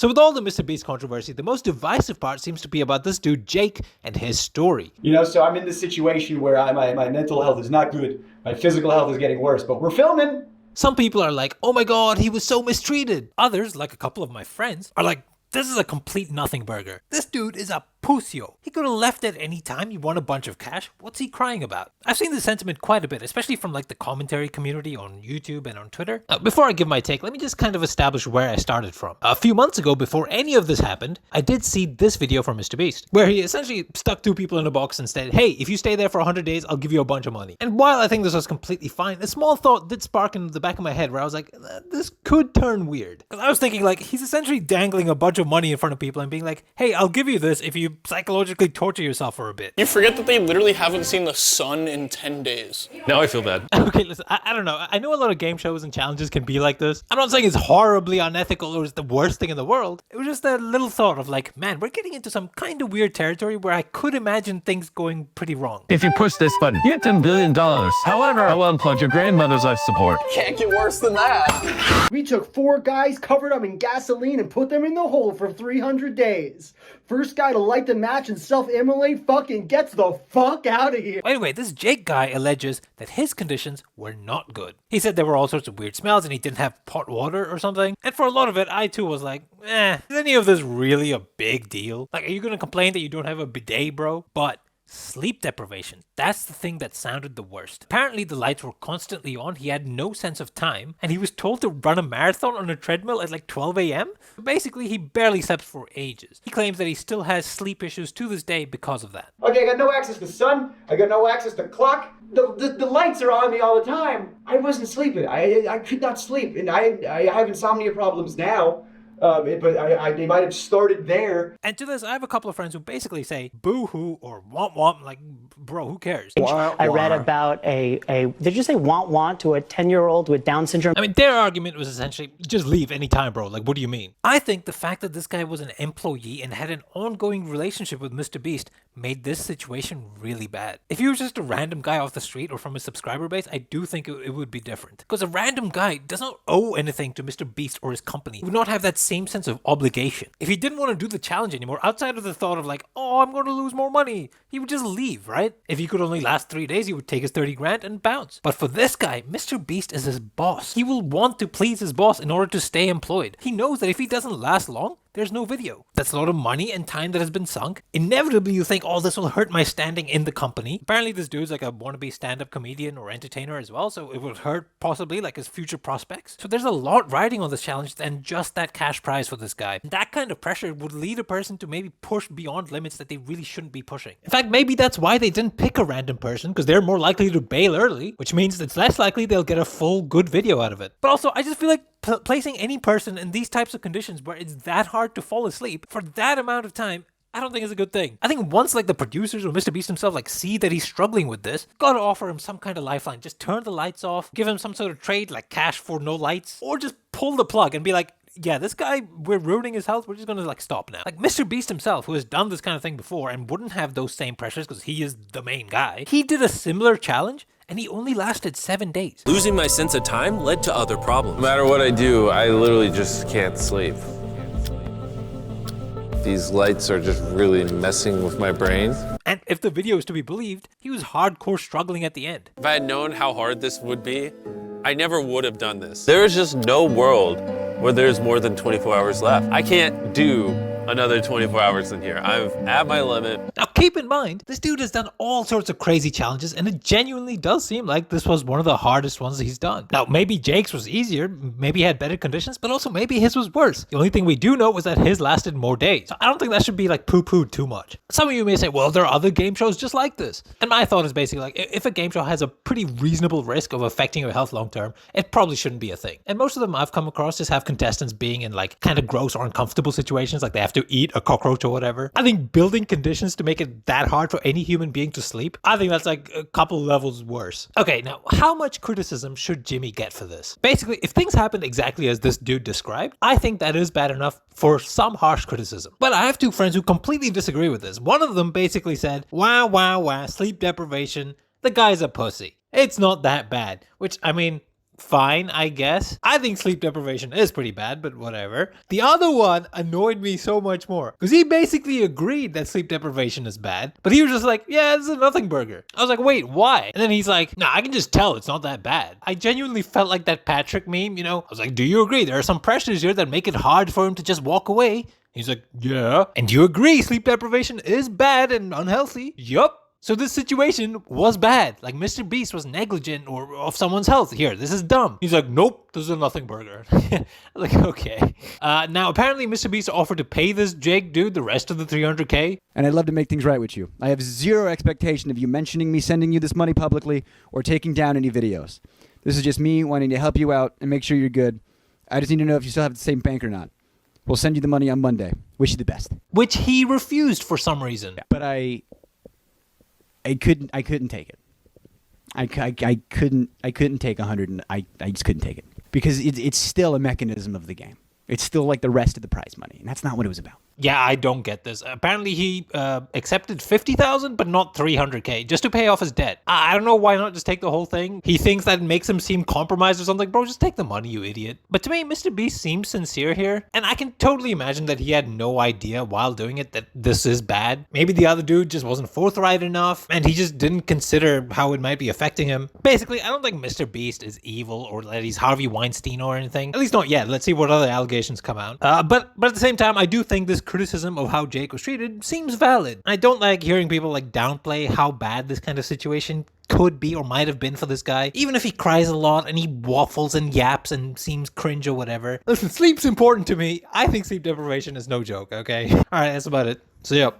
So with all the MrBeast controversy, the most divisive part seems to be about this dude Jake and his story. You know, so I'm in this situation where my mental health is not good, my physical health is getting worse, but we're filming. Some people are like, oh my god, he was so mistreated. Others, like a couple of my friends, are like, this is a complete nothing burger. This dude is a pussyo. He could have left at any time. He won a bunch of cash. What's he crying about? I've seen this sentiment quite a bit, especially from like the commentary community on YouTube and on Twitter. Before I give my take, let me just kind of establish where I started from. A few months ago, before any of this happened, I did see this video from MrBeast, where he essentially stuck two people in a box and said, hey, if you stay there for 100 days, I'll give you a bunch of money. And while I think this was completely fine, a small thought did spark in the back of my head where I was like, this could turn weird. Because I was thinking like, he's essentially dangling a bunch of money in front of people and being like, hey, I'll give you this if you psychologically torture yourself for a bit. You forget that they literally haven't seen the sun in 10 days. Now I feel bad. Okay, listen, I don't know. I know a lot of game shows and challenges can be like this. I'm not saying it's horribly unethical or it's the worst thing in the world. It was just a little thought of like, man, we're getting into some kind of weird territory where I could imagine things going pretty wrong. If you push this button, you get $10 billion. However, I will unplug your grandmother's life support. Can't get worse than that. We took 4 guys, covered them in gasoline, and put them in the hole for 300 days. First guy to light the match and self-immolate fucking gets the fuck out of here. Anyway, this Jake guy alleges that his conditions were not good. He said there were all sorts of weird smells and he didn't have hot water or something. And for a lot of it, I too was like, is any of this really a big deal? Like, are you gonna complain that you don't have a bidet, bro? But sleep deprivation, that's the thing that sounded the worst. Apparently the lights were constantly on, he had no sense of time, and he was told to run a marathon on a treadmill at like 12 a.m. Basically, he barely slept for ages. He claims that he still has sleep issues to this day because of that. Okay, I got no access to sun, I got no access to clock, the lights are on me all the time. I wasn't sleeping, I could not sleep, and I have insomnia problems now. But they might have started there. And to this, I have a couple of friends who basically say boo-hoo or womp-womp, like, bro, who cares? I read about did you say want to a 10-year-old with Down syndrome? I mean, their argument was essentially, just leave anytime, bro. Like, what do you mean? I think the fact that this guy was an employee and had an ongoing relationship with MrBeast made this situation really bad. If he was just a random guy off the street or from his subscriber base, I do think it would be different. Because a random guy does not owe anything to MrBeast or his company. He would not have that same sense of obligation. If he didn't want to do the challenge anymore, outside of the thought of like, oh, I'm going to lose more money, he would just leave, right? If he could only last 3 days, he would take his 30 grand and bounce. But for this guy, MrBeast is his boss. He will want to please his boss in order to stay employed. He knows that if he doesn't last long, there's no video. That's a lot of money and time that has been sunk. Inevitably, you think, oh, this will hurt my standing in the company. Apparently, this dude's like a wannabe stand-up comedian or entertainer as well, so it would hurt possibly like his future prospects. So there's a lot riding on this challenge than just that cash prize for this guy. That kind of pressure would lead a person to maybe push beyond limits that they really shouldn't be pushing. In fact, maybe that's why they didn't pick a random person, because they're more likely to bail early, which means it's less likely they'll get a full good video out of it. But also, I just feel like placing any person in these types of conditions where it's that hard to fall asleep for that amount of time, I don't think it's a good thing. I think once like the producers or MrBeast himself like see that he's struggling with this, gotta offer him some kind of lifeline. Just turn the lights off, give him some sort of trade like cash for no lights, or just pull the plug and be like, yeah, this guy, we're ruining his health, we're just gonna like stop now. Like MrBeast himself, who has done this kind of thing before and wouldn't have those same pressures because he is the main guy, he did a similar challenge and he only lasted 7 days. Losing my sense of time led to other problems. No matter what I do, I literally just can't sleep. These lights are just really messing with my brain. And if the video is to be believed, he was hardcore struggling at the end. If I had known how hard this would be, I never would have done this. There is just no world where there's more than 24 hours left. I can't do another 24 hours in here. I'm at my limit. Now keep in mind, this dude has done all sorts of crazy challenges and it genuinely does seem like this was one of the hardest ones he's done. Now maybe Jake's was easier, maybe he had better conditions, but also maybe his was worse. The only thing we do know was that his lasted more days. So I don't think that should be like poo-pooed too much. Some of you may say, well, there are other game shows just like this. And my thought is basically like, if a game show has a pretty reasonable risk of affecting your health long term, it probably shouldn't be a thing. And most of them I've come across just have contestants being in like kind of gross or uncomfortable situations, like they have to eat a cockroach or whatever. I think building conditions to make it that hard for any human being to sleep, I think that's like a couple levels worse. Okay, now how much criticism should Jimmy get for this? Basically, if things happened exactly as this dude described, I think that is bad enough for some harsh criticism. But I have two friends who completely disagree with this. One of them basically said, wow, sleep deprivation, the guy's a pussy. It's not that bad. Which, I mean, fine, I guess. I think sleep deprivation is pretty bad, but whatever. The other one annoyed me so much more because he basically agreed that sleep deprivation is bad, but he was just like, yeah, this is a nothing burger. I was like, wait, why? And then he's like, nah, I can just tell it's not that bad. I genuinely felt like that Patrick meme, you know? I was like, do you agree? There are some pressures here that make it hard for him to just walk away. He's like, yeah. And you agree sleep deprivation is bad and unhealthy? Yup. So this situation was bad. Like, Mr. Beast was negligent or of someone's health. Here, this is dumb. He's like, nope, this is a nothing burger. Like, okay. Now, apparently Mr. Beast offered to pay this Jake dude the rest of the 300K. And I'd love to make things right with you. I have zero expectation of you mentioning me sending you this money publicly or taking down any videos. This is just me wanting to help you out and make sure you're good. I just need to know if you still have the same bank or not. We'll send you the money on Monday. Wish you the best. Which he refused for some reason. But I couldn't take it. I couldn't take 100, and I just couldn't take it because it's still a mechanism of the game. It's still like the rest of the prize money, and that's not what it was about. Yeah, I don't get this. Apparently he accepted 50,000 but not 300K just to pay off his debt. I don't know why not just take the whole thing. He thinks that makes him seem compromised or something. Bro, just take the money, you idiot. But to me, Mr. Beast seems sincere here, and I can totally imagine that he had no idea while doing it that this is bad. Maybe the other dude just wasn't forthright enough and he just didn't consider how it might be affecting him. Basically, I don't think Mr. Beast is evil or that he's Harvey Weinstein or anything. At least not yet. Let's see what other allegations come out. But at the same time, I do think this criticism of how Jake was treated seems valid. I don't like hearing people like downplay how bad this kind of situation could be or might have been for this guy, even if he cries a lot and he waffles and yaps and seems cringe or whatever. Listen, sleep's important to me. I think sleep deprivation is no joke, okay? Alright, that's about it. See ya.